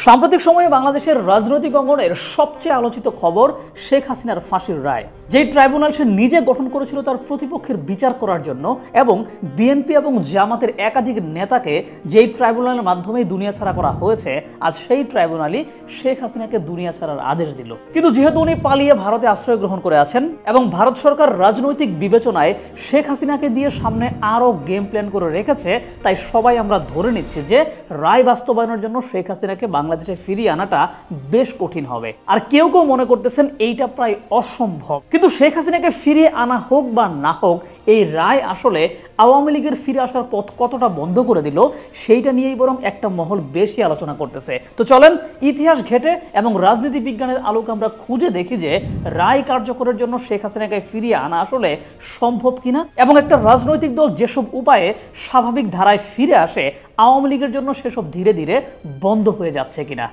সাম্প্রতিক সময়ে বাংলাদেশের রাজনৈতিক অঙ্গনের সবচেয়ে আলোচিত খবর শেখ হাসিনার ফাঁসির রায়। যেই ট্রাইব্যুনাল সে নিজে গঠন করেছিল তার প্রতিপক্ষের বিচার করার জন্য এবং বিএনপি এবং জামাতের একাধিক নেতাকে যেই ট্রাইব্যুনালের মাধ্যমেই দুনিয়া ছাড়া করা হয়েছে, আজ সেই ট্রাইব্যুনালই শেখ হাসিনাকে দুনিয়া ছাড়ার আদেশ দিল। কিন্তু যেহেতু উনি পালিয়ে ভারতে আশ্রয় গ্রহণ করে আছেন এবং ভারত সরকার রাজনৈতিক বিবেচনায় শেখ হাসিনাকে দিয়ে সামনে আরও গেম প্ল্যান করে রেখেছে, তাই সবাই আমরা ধরে নিচ্ছি যে রায় বাস্তবায়নের জন্য শেখ হাসিনাকে বাংলাদেশে ফিরিয়ে আনাটা বেশ কঠিন হবে। আর কেউ কেউ মনে করতেছেন এইটা প্রায় অসম্ভব। কিন্তু শেখ হাসিনাকে ফিরিয়ে আনা হোক বা না হোক, এই রায় আসলে আওয়ামী লীগের ফিরে আসার পথ কতটা বন্ধ করে দিল সেইটা নিয়েই বরং একটা মহল বেশি আলোচনা করতেছে। তো চলেন ইতিহাস ঘেটে এবং রাজনীতি বিজ্ঞানের আলোকে আমরা খুঁজে দেখি যে রায় কার্যকরের জন্য শেখ হাসিনাকে ফিরিয়ে আনা আসলে সম্ভব কিনা এবং একটা রাজনৈতিক দল যেসব উপায়ে স্বাভাবিক ধারায় ফিরে আসে আওয়ামী লীগের জন্য সেসব ধীরে ধীরে বন্ধ হয়ে যাচ্ছে কিনা।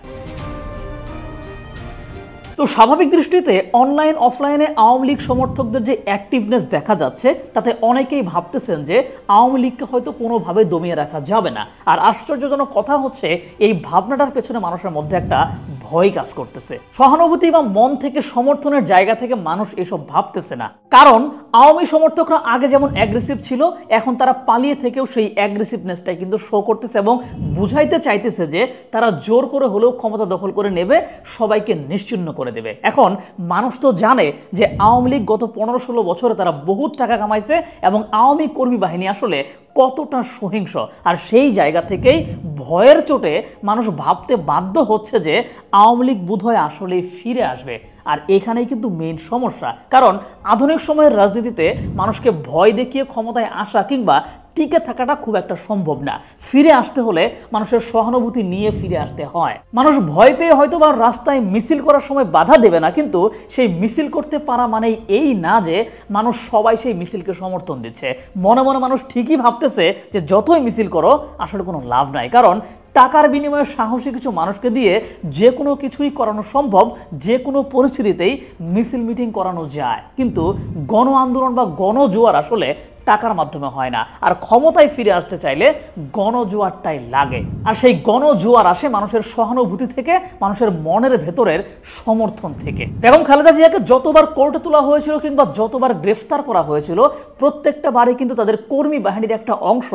তো স্বাভাবিক দৃষ্টিতে অনলাইন অফলাইনে আওয়ামী লীগ সমর্থকদের যে অ্যাক্টিভনেস দেখা যাচ্ছে তাতে অনেকেই ভাবতেছেন যে আওয়ামী লীগকে হয়তো কোনোভাবে দমিয়ে রাখা যাবে না। আর আশ্চর্যজনক কথা হচ্ছে এই ভাবনাটার পেছনে মানুষের মধ্যে একটা ভয় কাজ করতেছে। সহানুভূতি বা মন থেকে সমর্থনের জায়গা থেকে মানুষ এসব ভাবতেছে না, কারণ আওয়ামী সমর্থকরা আগে যেমন অ্যাগ্রেসিভ ছিল এখন তারা পালিয়ে থেকেও সেই অ্যাগ্রেসিভনেসটাই কিন্তু শো করতেছে এবং বুঝাইতে চাইতেছে যে তারা জোর করে হলেও ক্ষমতা দখল করে নেবে, সবাইকে নিশ্চিহ্ন করে দেবে। এখন মানুষ তো জানে যে আওয়ামী লীগ গত 15-16 বছরে তারা বহুত টাকা কামাইছে এবং আওয়ামী কর্মী বাহিনী আসলে কতটা সহিংস। আর সেই জায়গা থেকেই ভয়ের চোটে মানুষ ভাবতে বাধ্য হচ্ছে যে আওয়ামী লীগ বোধহয় আসলেই ফিরে আসবে। আর এখানেই কিন্তু মেইন সমস্যা, কারণ আধুনিক সময়ের রাজনীতিতে মানুষকে ভয় দেখিয়ে ক্ষমতায় আসা কিংবা টিকে থাকাটা খুব একটা সম্ভব না। ফিরে আসতে হলে মানুষের সহানুভূতি নিয়ে ফিরে আসতে হয়। মানুষ ভয় পেয়ে হয়তো বা রাস্তায় মিছিল করার সময় বাধা দেবে না, কিন্তু সেই মিছিল করতে পারা মানেই এই না যে মানুষ সবাই সেই মিছিলকে সমর্থন দিচ্ছে। মনে মনে মানুষ ঠিকই ভাবতেছে যে যতই মিছিল করো আসলে কোনো লাভ নাই, কারণ টাকার বিনিময়ে সাহসী কিছু মানুষকে দিয়ে যে কোনো কিছুই করানো সম্ভব, যে কোনো পরিস্থিতিতেই মিছিল মিটিং করানো যায়। কিন্তু গণ আন্দোলন বা গণজোয়ার আসলে টাকার মাধ্যমে হয় না। আর ক্ষমতায় ফিরে আসতে চাইলে গণজোয়ারটাই লাগে। আর সেই গণজোয়ার আসে মানুষের সহানুভূতি থেকে, মানুষের মনের ভেতরের সমর্থন থেকে। বেগম খালেদা জিয়াকে যতবার কোর্টে তোলা হয়েছিল কিংবা যতবার গ্রেফতার করা হয়েছিল, প্রত্যেকটা বারে কিন্তু তাদের কর্মী বাহিনীর একটা অংশ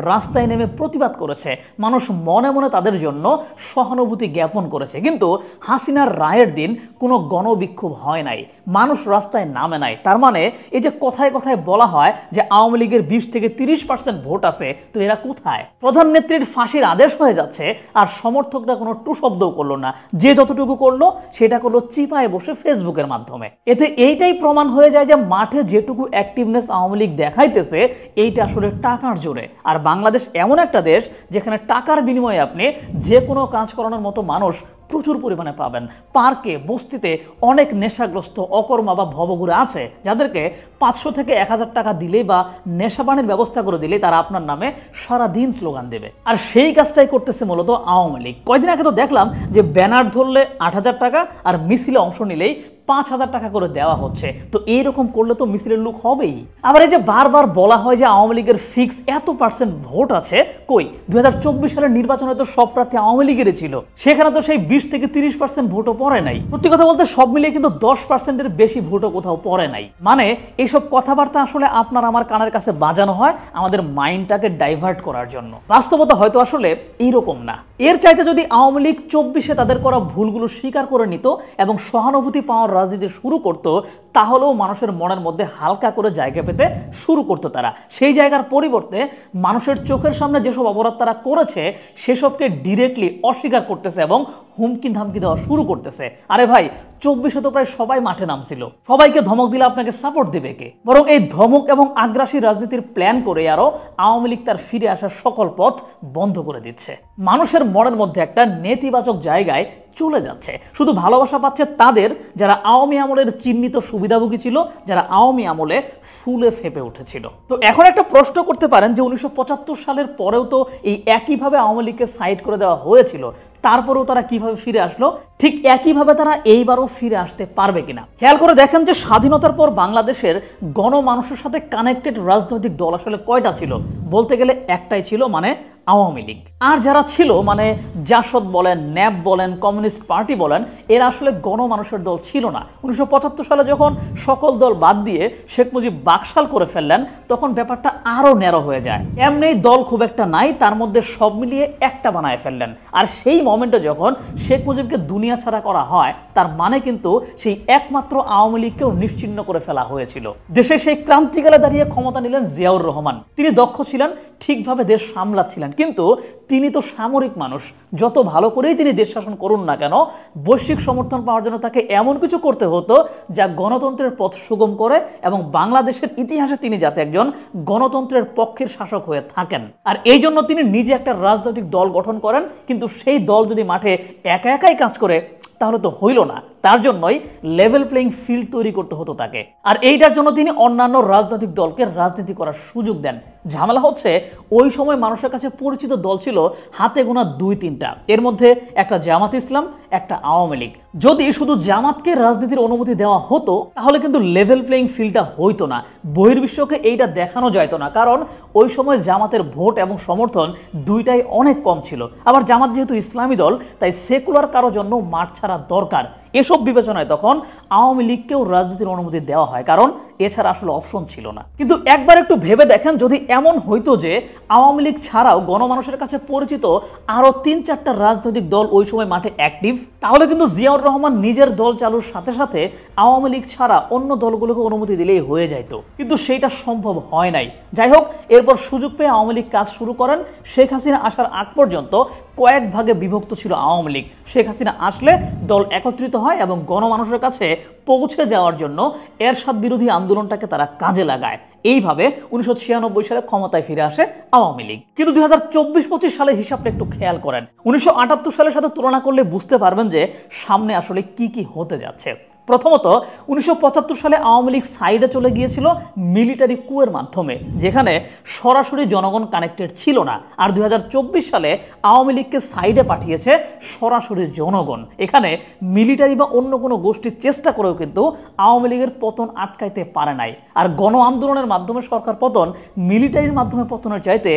রাস্তায় নেমে প্রতিবাদ করেছে। মানুষ মনে মনে তাদের জন্য সহানুভূতি জ্ঞাপন করেছে। কিন্তু হাসিনার রায়ের দিন কোনো গণবিক্ষোভ হয় নাই, মানুষ রাস্তায় নামে নাই। তার মানে এই যে কথায় কথায় বলা হয় যে আওয়ামী লীগের 20 থেকে 30% ভোট আছে, তো এরা কোথায়? প্রধান নেত্রীর ফাঁসির আদেশ হয়ে যাচ্ছে আর সমর্থকরা কোনো টু শব্দও করলো না, যে যতটুকু করলো সেটা করলো চিপায় বসে ফেসবুকের মাধ্যমে। এতে এইটাই প্রমাণ হয়ে যায় যে মাঠে যেটুকু অ্যাক্টিভনেস আওয়ামী লীগ দেখাইতেছে এইটা আসলে টাকার জোরে। আর বাংলাদেশ এমন একটা দেশ যেখানে টাকার বিনিময়ে আপনি যে কোনো কাজ করানোর মতো মানুষ প্রচুর পরিমাণে পাবেন। পার্কে বস্তিতে অনেক নেশাগ্রস্ত অকর্মা বা ভবঘুরে আছে যাদেরকে 500 থেকে 1000 টাকা দিলেই বা নেশাপানির ব্যবস্থা করে দিলেই তারা আপনার নামে সারাদিন স্লোগান দেবে। আর সেই কাজটাই করতেছে মূলত আওয়ামী লীগ। কয়দিন আগে তো দেখলাম যে ব্যানার ধরলে 8000 টাকা আর মিছিলে অংশ নিলেই 5000 টাকা করে দেওয়া হচ্ছে। তো এইরকম করলে তো মিছিলের লুক হবেই। আবার এই যে বারবার বলা হয় যে আওয়ামী লীগের ফিক্স এত % ভোট আছে, কই 2024 সালের নির্বাচনে তো সব প্রার্থী আওয়ামী লীগেরই ছিল, সেখানে তো সেই 20 থেকে 30% ভোটও পড়ে নাই। সত্যি কথা বলতে সব মিলিয়ে কিন্তু 10%-এর বেশি ভোটও কোথাও পড়ে নাই। মানে এইসব কথাবার্তা আসলে আপনার আমার কানের কাছে বাজানো হয় আমাদের মাইন্ডটাকে ডাইভার্ট করার জন্য। বাস্তবতা হয়তো আসলে এইরকম না। এর চাইতে যদি আওয়ামী লীগ 24-এ তাদের করা ভুলগুলো স্বীকার করে নিত এবং সহানুভূতি পাওয়ার রাজনীতি শুরু করত, তাহলেও মানুষের মনের মধ্যে হালকা করে জায়গা পেতে শুরু করতো তারা। সেই জায়গার পরিবর্তে মানুষের চোখের সামনে যেসব অপরাধ তারা করেছে সেসবকে ডিরেক্টলি অস্বীকার করতেছে এবং হুমকি ধামকি দেওয়া শুরু করতেছে। আরে ভাই, 24-এ তো প্রায় সবাই মাঠে নামছিল, সবাইকে ধমক দিলে আপনাকে সাপোর্ট দেবে কে? বরং এই ধমক এবং আগ্রাসী রাজনীতির প্ল্যান করে আরো আওয়ামী লীগ তার ফিরে আসার সকল পথ বন্ধ করে দিচ্ছে। মানুষের মনের মধ্যে একটা নেতিবাচক জায়গায় চলে যাচ্ছে। শুধু ভালোবাসা পাচ্ছে তাদের যারা আওয়ামী আমলের চিহ্নিত সুবিধাভোগী ছিল, যারা আওয়ামী আমলে ফুলে ফেপে উঠেছিল। তো এখন একটা প্রশ্ন করতে পারেন যে 1975 সালের পরেও তো এই একইভাবে আওয়ামী লীগকে সাইড করে দেওয়া হয়েছিল, তারপরেও তারা কিভাবে ফিরে আসলো, ঠিক একইভাবে তারা এইবারও ফিরে আসতে পারবে কিনা। খেয়াল করে দেখেন যে স্বাধীনতার পর বাংলাদেশের গণমানুষের সাথে কানেক্টেড রাজনৈতিক দল আসলে কয়টা ছিল? বলতে গেলে একটাই ছিল, মানে আওয়ামী লীগ। আর যারা ছিল মানে জাসদ বলেন, ন্যাপ বলেন, কমিউনিস্ট পার্টি বলেন, এরা আসলে গণমানুষের দল ছিল না। 1975 সালে যখন সকল দল বাদ দিয়ে শেখ মুজিব বাকশাল করে ফেললেন, তখন ব্যাপারটা আরও ন্যারো হয়ে যায়। এমনি দল খুব একটা নাই, তার মধ্যে সব মিলিয়ে একটা বানায় ফেললেন। আর সেই মোমেন্টে যখন শেখ মুজিবকে দুনিয়া ছাড়া করা হয়, তার মানে কিন্তু সেই একমাত্র আওয়ামী লীগকেও নিশ্চিহ্ন করে ফেলা হয়েছিল। দেশে সেই ক্রান্তিকালে দাঁড়িয়ে ক্ষমতা নিলেন জিয়াউর রহমান। তিনি দক্ষ ছিলেন, ঠিকভাবে দেশ সামলাচ্ছিলেন, কিন্তু তিনি তো সামরিক মানুষ। যত ভালো করেই তিনি দেশ শাসন করুন না কেন, বৈশ্বিক সমর্থন পাওয়ার জন্য তাকে এমন কিছু করতে হতো যা গণতন্ত্রের পথ সুগম করে এবং বাংলাদেশের ইতিহাসে তিনি যাতে একজন গণতন্ত্রের পক্ষের শাসক হয়ে থাকেন। আর এই জন্য তিনি নিজে একটা রাজনৈতিক দল গঠন করেন, কিন্তু সেই দল যদি মাঠে একা একাই কাজ করে তাহলে তো হইল না। তার জন্যই লেভেল প্লেইং ফিল্ড তৈরি করতে হতো তাকে। আর এইটার জন্য তিনি অন্যান্য রাজনৈতিক দলকে রাজনীতি করার সুযোগ দেন। ঝামেলা হচ্ছে ওই সময় মানুষের কাছে পরিচিত দল ছিল হাতে গোনা 2-3টা। এর মধ্যে একটা জামাত ইসলাম, একটা আওয়ামী লীগ। যদি শুধু জামাতকে রাজনীতির অনুমতি দেওয়া হতো তাহলে কিন্তু লেভেল প্লেইং ফিল্ডটা হইতো না, বহির্বিশ্বকে এইটা দেখানো যাইতো না। কারণ ওই সময় জামাতের ভোট এবং সমর্থন দুইটাই অনেক কম ছিল। আবার জামাত যেহেতু ইসলামী দল, তাই সেকুলার কারো জন্য মাঠ ছাড়া দরকার। এসব বিবেচনায় তখন আওয়ামী লীগকেও রাজনীতির অনুমতি দেওয়া হয়, কারণ এছাড়া আসলে অপশন ছিল না। কিন্তু একবার একটু ভেবে দেখেন, যদি এমন হইতো যে আওয়ামী লীগ ছাড়াও গণমানুষের কাছে পরিচিত আরো 3-4টা রাজনৈতিক দল ওই সময় মাঠে অ্যাক্টিভ, তাহলে কিন্তু জিয়াউর রহমান নিজের দল চালুর সাথে সাথে আওয়ামী লীগ ছাড়া অন্য দলগুলোকে অনুমতি দিলেই হয়ে যাইতো। কিন্তু সেটা সম্ভব হয় নাই। যাই হোক, এরপর সুযোগ পেয়ে আওয়ামী লীগ কাজ শুরু করেন। শেখ হাসিনা আসার আগ পর্যন্ত কয়েক ভাগে বিভক্ত ছিল আওয়ামী লীগ। শেখ হাসিনা আসলে দল একত্রিত হয় এবং গণমানুষের কাছে পৌঁছে যাওয়ার জন্য এরশাদ বিরোধী আন্দোলনটাকে তারা কাজে লাগায়। এইভাবে 1996 সালে ক্ষমতায় ফিরে আসে আওয়ামী লীগ। কিন্তু 2024-25 সালে হিসাবটা একটু খেয়াল করেন। 1978 সালের সাথে তুলনা করলে বুঝতে পারবেন যে সামনে আসলে কি কি হতে যাচ্ছে। প্রথমত 1975 সালে আওয়ামী লীগ সাইডে চলে গিয়েছিল মিলিটারি কুয়ের মাধ্যমে, যেখানে সরাসরি জনগণ কানেক্টেড ছিল না। আর 2024 সালে আওয়ামী লীগকে সাইডে পাঠিয়েছে সরাসরি জনগণ। এখানে মিলিটারি বা অন্য কোনো গোষ্ঠীর চেষ্টা করেও কিন্তু আওয়ামী লীগের পতন আটকাইতে পারে নাই। আর গণ আন্দোলনের মাধ্যমে সরকার পতন মিলিটারির মাধ্যমে পতনের চাইতে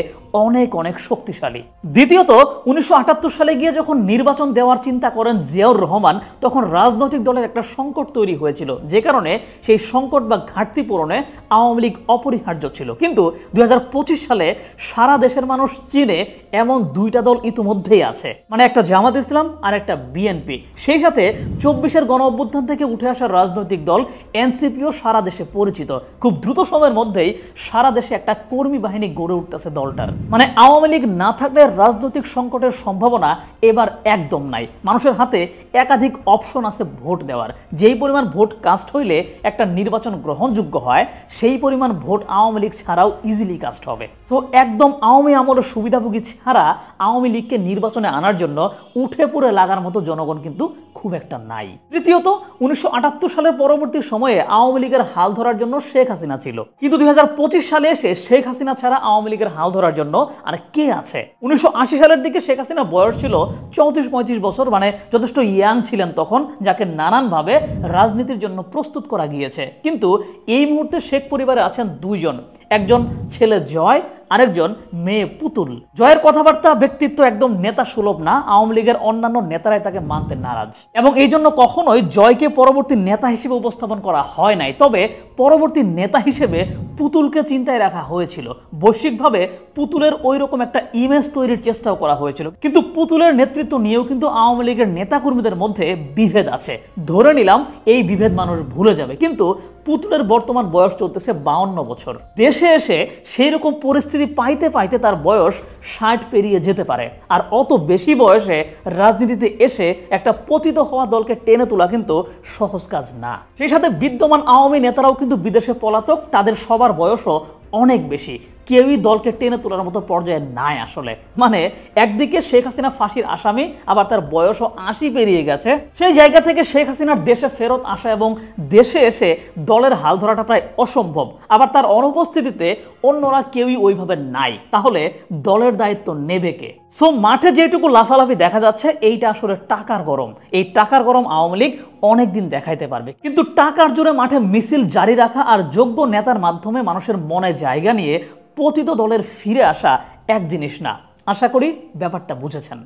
অনেক অনেক শক্তিশালী। দ্বিতীয়ত 1978 সালে গিয়ে যখন নির্বাচন দেওয়ার চিন্তা করেন জিয়াউর রহমান, তখন রাজনৈতিক দলের একটা সংকট তৈরি হয়েছিল, যে কারণে সেই সংকট বা ঘাটতি পূরণে আওয়ামী লীগ অপরিহার্য ছিল। কিন্তু 2025 সালে সারা দেশের মানুষ চিনে এমন 2টা দল ইতিমধ্যেই আছে, মানে একটা জামাত ইসলাম আর একটা বিএনপি। সেই সাথে 24-এর গণ অভ্যুত্থান থেকে উঠে আসা রাজনৈতিক দল এনসিপিও সারা দেশে পরিচিত। খুব দ্রুত সময়ের মধ্যেই সারা দেশে একটা কর্মী বাহিনী গড়ে উঠতেছে দলটার। মানে আওয়ামী লীগ না থাকলে রাজনৈতিক সংকটের সম্ভাবনা এবার একদম নাই। মানুষের হাতে একাধিক অপশন আছে ভোট দেওয়ার। যেই পরিমাণ ভোট কাস্ট হইলে একটা নির্বাচন গ্রহণযোগ্য হয়, সেই পরিমাণ ভোট আওয়ামী লীগ ছাড়াও ইজিলি কাস্ট হবে। তো একদম আওয়ামী আমলের সুবিধাভোগী ছাড়া আওয়ামী লীগকে নির্বাচনে আনার জন্য উঠে পড়ে লাগার মতো জনগণ কিন্তু খুব একটা নাই। তৃতীয়ত 1978 সালের পরবর্তী সময়ে আওয়ামী লীগের হাল ধরার জন্য শেখ হাসিনা ছিল, কিন্তু 2025 সালে এসে শেখ হাসিনা ছাড়া আওয়ামী লীগের হাল ধরার জন্য আর কে আছে? 1980 সালের দিকে শেখ হাসিনা বয়স ছিল 34-35 বছর, মানে যথেষ্ট ইয়াং ছিলেন তখন, যাকে নানানভাবে রাজনীতির জন্য প্রস্তুত করা গিয়েছে। কিন্তু এই মুহূর্তে শেখ পরিবারে আছেন 2 জন, একজন ছেলে জয়, আরেকজন মেয়ে পুতুল। জয়ের কথাবার্তা ব্যক্তিত্ব একদম নেতা সুলভ না, আওয়ামী লীগের অন্যান্য নেতারাই তাকে মানতে নারাজ, এবং এই জন্য কখনোই জয়কে পরবর্তী নেতা হিসেবে উপস্থাপন করা হয় নাই। তবে পরবর্তী নেতা হিসেবে পুতুলকে চিন্তায় রাখা হয়েছিল। বৈশ্বিকভাবে পুতুলের ওই রকম একটা ইমেজ তৈরির চেষ্টাও করা হয়েছিল। কিন্তু পুতুলের নেতৃত্ব নিয়েও কিন্তু আওয়ামী লীগের নেতাকর্মীদের মধ্যে বিভেদ আছে। ধরে নিলাম এই বিভেদ মানুষ ভুলে যাবে, কিন্তু পুতুলের বর্তমান বয়স চলতেছে 52 বছর। দেশে এসে সেই রকম পরিস্থিতি পাইতে পাইতে তার বয়স 60 পেরিয়ে যেতে পারে। আর অত বেশি বয়সে রাজনীতিতে এসে একটা পতিত হওয়া দলকে টেনে তোলা কিন্তু সহজ কাজ না। সেই সাথে বিদ্যমান আওয়ামী নেতারাও কিন্তু বিদেশে পলাতক, তাদের সবার বয়সও অনেক বেশি, কেউই দলকে টেনে তোলার মতো পর্যায়ে নাই আসলে। মানে একদিকে শেখ হাসিনা ফাঁসির আসামি, আবার তার বয়সও 80 পেরিয়ে গেছে। সেই জায়গা থেকে শেখ হাসিনার দেশে ফেরত আসা এবং দেশে এসে দলের হাল ধরাটা প্রায় অসম্ভব। আবার তার অনুপস্থিতিতে অন্যরা কেউই ওইভাবে নাই, তাহলে দলের দায়িত্ব নেবে কে? সো মাঠে যেটুকু লাফালাফি দেখা যাচ্ছে এইটা আসলে টাকার গরম। এই টাকার গরম আওয়ামী লীগ অনেকদিন দেখাইতে পারবে, কিন্তু টাকার জোরে মাঠে মিছিল জারি রাখা আর যোগ্য নেতার মাধ্যমে মানুষের মনে জায়গা নিয়ে পতিত দলের ফিরে আসা এক জিনিস না। আশা করি ব্যাপারটা বুঝেছেন।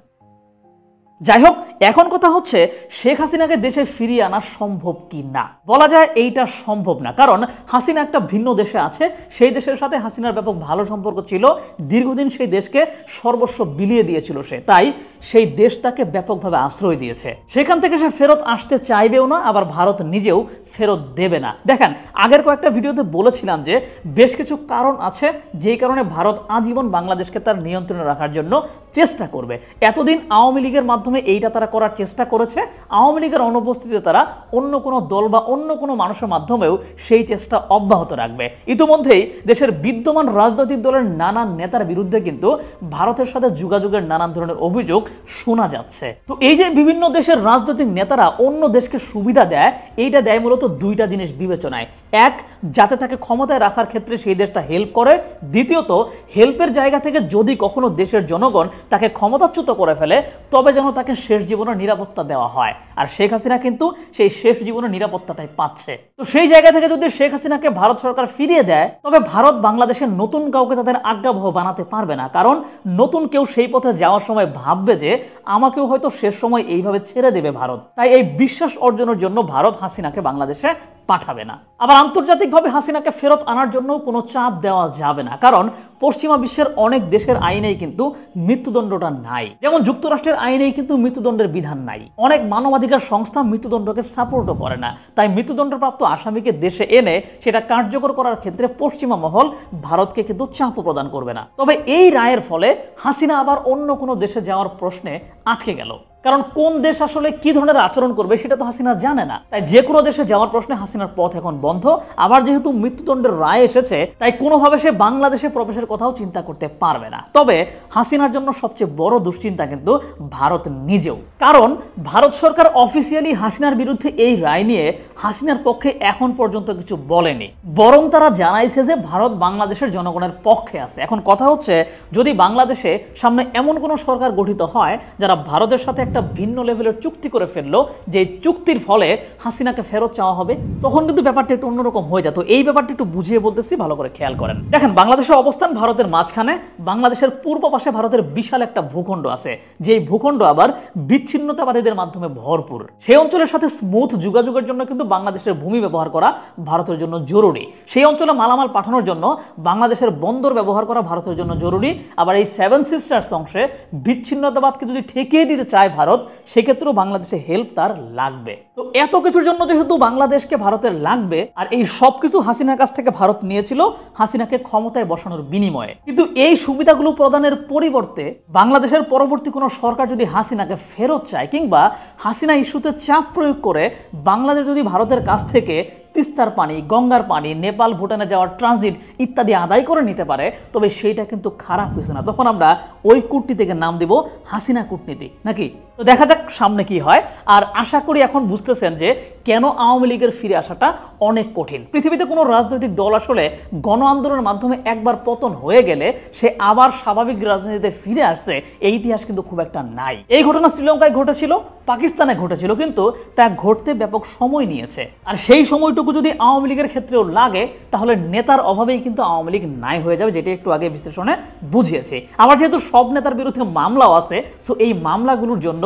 যাই হোক, এখন কথা হচ্ছে শেখ হাসিনাকে দেশে ফিরিয়ে আনা সম্ভব কি না। বলা যায় এইটা সম্ভব না, কারণ হাসিনা একটা ভিন্ন দেশে আছে, সেই দেশের সাথে হাসিনার ব্যাপক ভালো সম্পর্ক ছিল, দীর্ঘদিন সেই দেশকে সর্বস্ব বিলিয়ে দিয়েছিল সে, তাই সেই দেশ তাকে ব্যাপকভাবে আশ্রয় দিয়েছে। সেখান থেকে সে ফেরত আসতে চাইবেও না, আবার ভারত নিজেও ফেরত দেবে না। দেখেন, আগের কয়েকটা ভিডিওতে বলেছিলাম যে বেশ কিছু কারণ আছে যেই কারণে ভারত আজীবন বাংলাদেশকে তার নিয়ন্ত্রণে রাখার জন্য চেষ্টা করবে। এতদিন আওয়ামী লীগের মাধ্যমে এইটা তারা করার চেষ্টা করেছে, আওয়ামী লীগের অনুপস্থিতিতে তারা অন্য কোনো দল বা অন্য কোনো মানুষের মাধ্যমেও সেই চেষ্টা অব্যাহত রাখবে। ইতিমধ্যেই দেশের বিদ্যমান রাজনৈতিক দলের নানান নেতার বিরুদ্ধে কিন্তু ভারতের সাথে যোগাযোগের নানান ধরনের অভিযোগ শোনা যাচ্ছে। তো এই যে বিভিন্ন দেশের রাজনৈতিক নেতারা অন্য দেশকে সুবিধা দেয়, এইটা দেয় মূলত দুইটা জিনিস বিবেচনায়। এক, যাতে তাকে ক্ষমতায় রাখার ক্ষেত্রে সেই দেশটা হেল্প করে। দ্বিতীয়ত, হেল্পের জায়গা থেকে যদি কখনো দেশের জনগণ তাকে ক্ষমতাচ্যুত করে ফেলে, তবে যেন তাকে শেষ জীবনের নিরাপত্তা দেওয়া হয়। আর শেখ হাসিনা কিন্তু সেই শেষ জীবনের নিরাপত্তাটাই পাচ্ছে। তো সেই জায়গা থেকে যদি শেখ হাসিনাকে ভারত সরকার ফিরিয়ে দেয়, তবে ভারত বাংলাদেশের নতুন কাউকে তাদের আজ্ঞাবহ বানাতে পারবে না, কারণ নতুন কেউ সেই পথে যাওয়ার সময় ভাববে যে আমাকেও হয়তো শেষ সময় এইভাবে ছেড়ে দেবে ভারত। তাই এই বিশ্বাস অর্জনের জন্য ভারত হাসিনাকে বাংলাদেশে পাঠাবে না। আবার আন্তর্জাতিকভাবে হাসিনাকে ফেরত আনার জন্য কোনো চাপ দেওয়া যাবে না, কারণ পশ্চিমা বিশ্বের অনেক দেশের আইনেই কিন্তু মৃত্যুদণ্ডটা নাই। যেমন যুক্তরাষ্ট্রের আইনেই কিন্তু মৃত্যুদণ্ডের বিধান নাই। অনেক মানবাধিকার সংস্থা মৃত্যুদণ্ডকে সাপোর্টও করে না। তাই মৃত্যুদণ্ডপ্রাপ্ত আসামিকে দেশে এনে সেটা কার্যকর করার ক্ষেত্রে পশ্চিমা মহল ভারতকে কিন্তু চাপও প্রদান করবে না। তবে এই রায়ের ফলে হাসিনা আবার অন্য কোনো দেশে যাওয়ার প্রশ্নে আটকে গেল, কারণ কোন দেশ আসলে কি ধরনের আচরণ করবে সেটা তো হাসিনা জানে না। তাই যে কোনো দেশে যাওয়ার প্রশ্নে হাসিনার পথ এখন বন্ধ। আবার যেহেতু মৃত্যুদণ্ডের রায় এসেছে, তাই কোনোভাবে সে বাংলাদেশে প্রবেশের কথাও চিন্তা করতে পারবে না। তবে হাসিনার জন্য সবচেয়ে বড় দুশ্চিন্তা কিন্তু ভারত নিজেও, কারণ ভারত সরকার অফিসিয়ালি হাসিনার বিরুদ্ধে এই রায় নিয়ে হাসিনার পক্ষে এখন পর্যন্ত কিছু বলেনি, বরং তারা জানাইছে যে ভারত বাংলাদেশের জনগণের পক্ষে আছে। এখন কথা হচ্ছে, যদি বাংলাদেশে সামনে এমন কোনো সরকার গঠিত হয় যারা ভারতের সাথে একটা ভিন্ন লেভেলের চুক্তি করে ফেললো, যে চুক্তির ফলে হাসিনাকে ফেরত চাওয়া হবে, তখন কিন্তু ব্যাপারটা একটু অন্যরকম হয়ে যেত। এই ব্যাপারটা একটু বুঝিয়ে বলতেছি, ভালো করে খেয়াল করেন। দেখেন, বাংলাদেশের অবস্থান ভারতের মাঝখানে, বাংলাদেশের পূর্ব পাশে ভারতের বিশাল একটা ভূখণ্ড আছে, যে ভূখণ্ড আবার বিচ্ছিন্নতাবাদীদের মাধ্যমে ভরপুর। সেই অঞ্চলের সাথে স্মুথ যোগাযোগের জন্য কিন্তু বাংলাদেশের ভূমি ব্যবহার করা ভারতের জন্য জরুরি। সেই অঞ্চলে মালামাল পাঠানোর জন্য বাংলাদেশের বন্দর ব্যবহার করা ভারতের জন্য জরুরি। আবার এই সেভেন সিস্টার্স অংশে বিচ্ছিন্নতাবাদকে যদি ঠেকিয়ে দিতে চায় ভারত, সেক্ষেত্রেও বাংলাদেশে হেল্প তার লাগবে। তো এত কিছুর জন্য যেহেতু বাংলাদেশকে ভারতের লাগবে, আর এই সব কিছু হাসিনার কাছ থেকে ভারত নিয়েছিল হাসিনাকে ক্ষমতায় বসানোর বিনিময়ে, কিন্তু এই সুবিধাগুলো প্রদানের পরিবর্তে বাংলাদেশের পরবর্তী কোনো সরকার যদি হাসিনাকে ফেরত চায়, কিংবা হাসিনা ইস্যুতে চাপ প্রয়োগ করে বাংলাদেশ যদি ভারতের কাছ থেকে তিস্তার পানি, গঙ্গার পানি, নেপাল ভুটানে যাওয়ার ট্রানজিট ইত্যাদি আদায় করে নিতে পারে, তবে সেইটা কিন্তু খারাপ কিছু না। তখন আমরা ওই কূটনীতিকে নাম দিব হাসিনা কূটনীতি, নাকি? তো দেখা যাক সামনে কি হয়। আর আশা করি এখন বুঝতেছেন যে কেন আওয়ামী লীগের ফিরে আসাটা অনেক কঠিন। পৃথিবীতে কোনো রাজনৈতিক দল আসলে গণ আন্দোলনের মাধ্যমে একবার পতন হয়ে গেলে সে আবার স্বাভাবিক রাজনীতিতে ফিরে আসছে, এই ইতিহাস কিন্তু খুব একটা নাই। এই ঘটনা শ্রীলঙ্কায় ঘটেছিল, পাকিস্তানে ঘটেছিল, কিন্তু তা ঘটতে ব্যাপক সময় নিয়েছে। আর সেই সময়টুকু যদি আওয়ামী লীগের ক্ষেত্রেও লাগে, তাহলে নেতার অভাবেই কিন্তু আওয়ামী লীগ নাই হয়ে যাবে, যেটা একটু আগে বিশ্লেষণে বুঝিয়েছে। আবার যেহেতু সব নেতার বিরুদ্ধে মামলাও আছে, সো এই মামলাগুলোর জন্য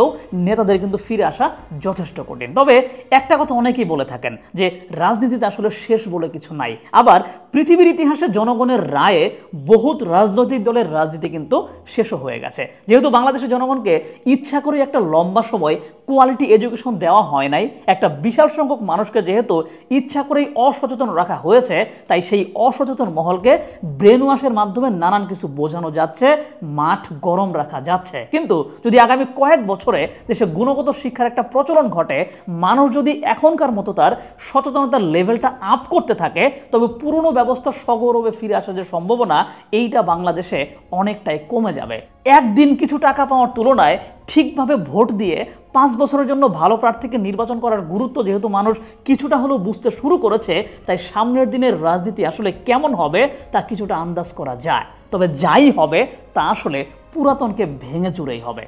নেতাদের কিন্তু ফিরে আসা যথেষ্ট কঠিন। তবে একটা কথা অনেকেই বলে থাকেন যে রাজনীতিতে আসলে শেষ বলে কিছু নাই। আবার পৃথিবীর ইতিহাসে জনগণের রায়ে বহুত রাজনৈতিক দলের রাজনীতি কিন্তু শেষও হয়ে গেছে। যেহেতু বাংলাদেশের জনগণকে ইচ্ছা করে একটা লম্বা সময় কোয়ালিটি এডুকেশন দেওয়া হয় নাই, একটা বিশাল সংখ্যক মানুষকে যেহেতু ইচ্ছা করেই অসচেতন রাখা হয়েছে, তাই সেই অসচেতন মহলকে ব্রেন ওয়াশের মাধ্যমে নানান কিছু বোঝানো যাচ্ছে, মাঠ গরম রাখা যাচ্ছে। কিন্তু যদি আগামী কয়েক বছরে দেশে গুণগত শিক্ষার একটা প্রচলন ঘটে, মানুষ যদি এখনকার মতো তার সচেতনতার লেভেলটা আপ করতে থাকে, তবে পুরনো ব্যবস্থা সগৌরবে ফিরে আসার যে সম্ভাবনা, এইটা বাংলাদেশে অনেকটাই কমে যাবে। একদিন কিছু টাকা পাওয়ার তুলনায় ঠিকভাবে ভোট দিয়ে 5 বছরের জন্য ভালো প্রার্থীকে নির্বাচন করার গুরুত্ব যেহেতু মানুষ কিছুটা হলেও বুঝতে শুরু করেছে, তাই সামনের দিনের রাজনীতি আসলে কেমন হবে তা কিছুটা আন্দাজ করা যায়। তবে যাই হবে তা আসলে পুরাতনকে ভেঙে চুরেই হবে।